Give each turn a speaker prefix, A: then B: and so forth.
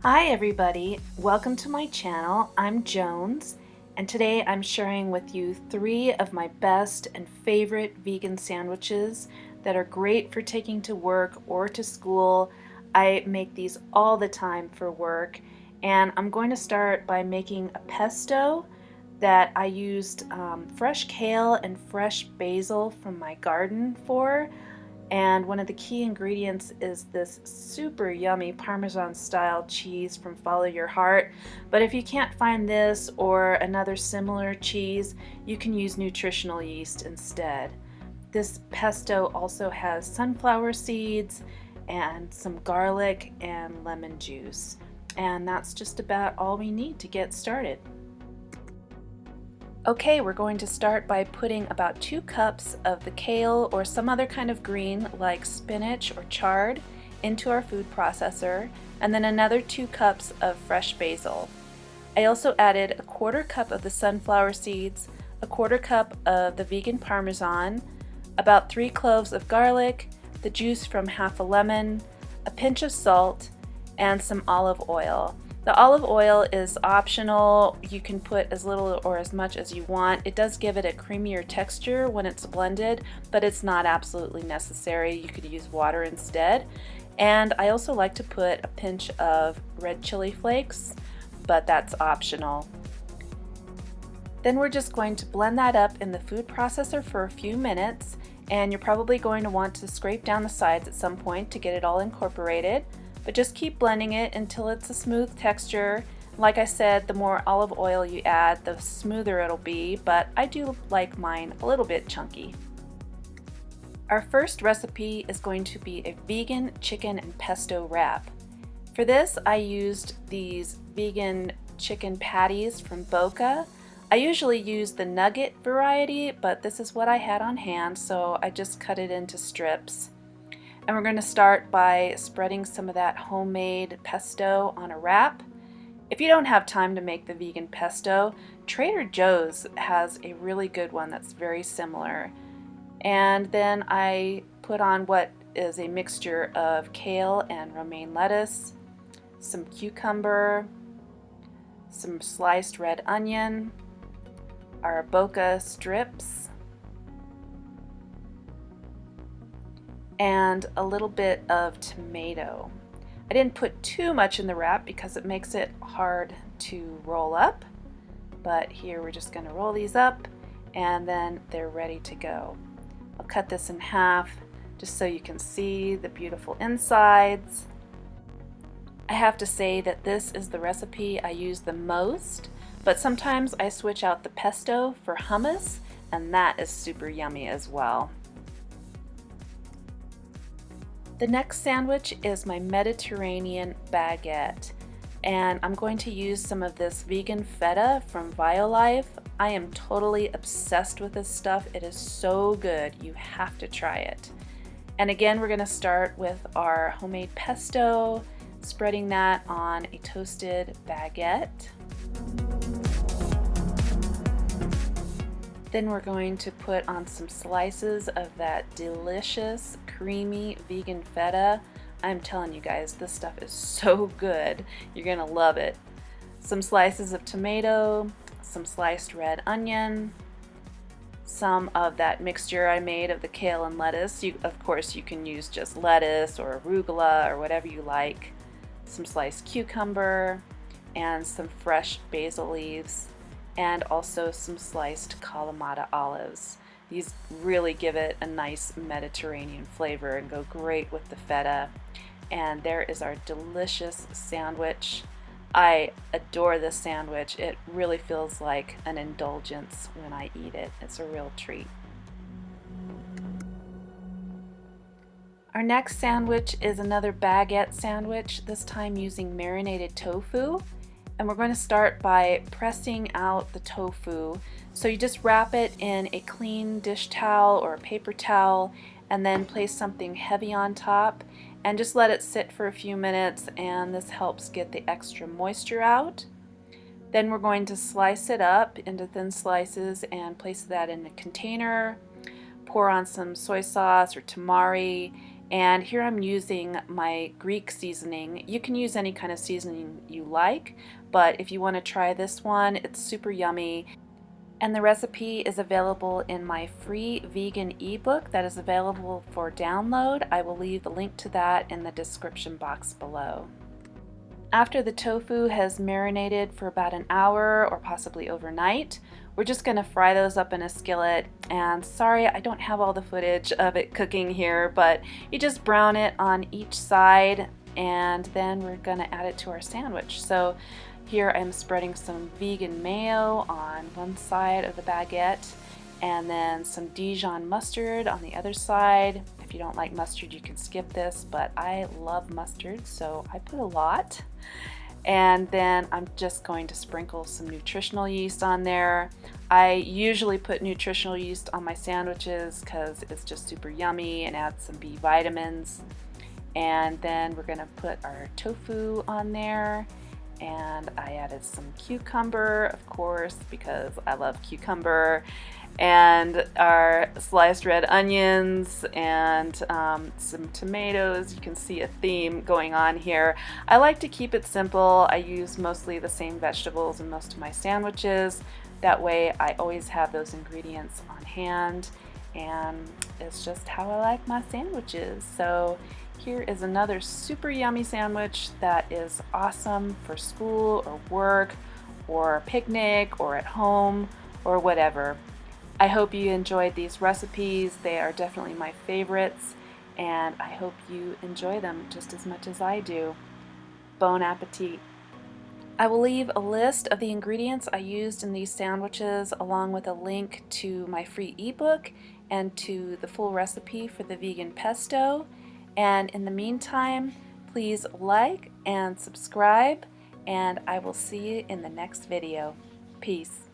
A: Hi everybody, welcome to my channel. I'm Jones, and today I'm sharing with you 3 of my best and favorite vegan sandwiches that are great for taking to work or to school. I make these all the time for work, and I'm going to start by making a pesto that I used fresh kale and fresh basil from my garden for. And one of the key ingredients is this super yummy Parmesan style cheese from Follow Your Heart. But if you can't find this or another similar cheese, you can use nutritional yeast instead. This pesto also has sunflower seeds and some garlic and lemon juice. And that's just about all we need to get started. Okay, we're going to start by putting about 2 cups of the kale or some other kind of green like spinach or chard into our food processor, and then another 2 cups of fresh basil. I also added a 1/4 cup of the sunflower seeds, a 1/4 cup of the vegan Parmesan, about 3 cloves of garlic, the juice from half a lemon, a pinch of salt, and some olive oil. The olive oil is optional. You can put as little or as much as you want. It does give it a creamier texture when it's blended, but it's not absolutely necessary. You could use water instead. And I also like to put a pinch of red chili flakes, but that's optional. Then we're just going to blend that up in the food processor for a few minutes, and you're probably going to want to scrape down the sides at some point to get it all incorporated. But just keep blending it until it's a smooth texture. Like I said, the more olive oil you add, the smoother it'll be, but I do like mine a little bit chunky. Our first recipe is going to be a vegan chicken and pesto wrap. For this, I used these vegan chicken patties from Boca. I usually use the nugget variety, but this is what I had on hand, so I just cut it into strips. And we're going to start by spreading some of that homemade pesto on a wrap. If you don't have time to make the vegan pesto, Trader Joe's has a really good one that's very similar. And then I put on what is a mixture of kale and romaine lettuce, some cucumber, some sliced red onion, our Boca strips, and a little bit of tomato. I didn't put too much in the wrap because it makes it hard to roll up, but here we're just going to roll these up and then they're ready to go. I'll cut this in half just so you can see the beautiful insides. I have to say that this is the recipe I use the most, but sometimes I switch out the pesto for hummus, and that is super yummy as well. The next sandwich is my Mediterranean baguette, and I'm going to use some of this vegan feta from Violife. I am totally obsessed with this stuff. It is so good. You have to try it. And again, we're going to start with our homemade pesto, spreading that on a toasted baguette. Then we're going to put on some slices of that delicious, creamy vegan feta. I'm telling you guys, this stuff is so good. You're gonna love it. Some slices of tomato, some sliced red onion, some of that mixture I made of the kale and lettuce. Of course, you can use just lettuce or arugula or whatever you like. Some sliced cucumber and some fresh basil leaves, and also some sliced kalamata olives. These really give it a nice Mediterranean flavor and go great with the feta. And there is our delicious sandwich. I adore this sandwich. It really feels like an indulgence when I eat it. It's a real treat. Our next sandwich is another baguette sandwich, this time using marinated tofu. And we're going to start by pressing out the tofu. So you just wrap it in a clean dish towel or a paper towel, and then place something heavy on top and just let it sit for a few minutes, and this helps get the extra moisture out. Then we're going to slice it up into thin slices and place that in a container. Pour on some soy sauce or tamari And here I'm using my Greek seasoning. You can use any kind of seasoning you like, but if you want to try this one, it's super yummy. And the recipe is available in my free vegan ebook that is available for download. I will leave the link to that in the description box below. After the tofu has marinated for about an hour or possibly overnight, we're just going to fry those up in a skillet. And sorry, I don't have all the footage of it cooking here, but you just brown it on each side and then we're going to add it to our sandwich. So here I'm spreading some vegan mayo on one side of the baguette and then some Dijon mustard on the other side. If you don't like mustard, you can skip this, but I love mustard, so I put a lot. And then I'm just going to sprinkle some nutritional yeast on there. I usually put nutritional yeast on my sandwiches because it's just super yummy and adds some B vitamins. And then we're gonna put our tofu on there. And I added some cucumber, of course, because I love cucumber, and our sliced red onions and some tomatoes. You can see a theme going on here. I like to keep it simple. I use mostly the same vegetables in most of my sandwiches. That way I always have those ingredients on hand, and it's just how I like my sandwiches. So here is another super yummy sandwich that is awesome for school or work or a picnic or at home or whatever. I hope you enjoyed these recipes. They are definitely my favorites, and I hope you enjoy them just as much as I do. Bon appetit! I will leave a list of the ingredients I used in these sandwiches along with a link to my free ebook and to the full recipe for the vegan pesto. And in the meantime, please like and subscribe, and I will see you in the next video. Peace.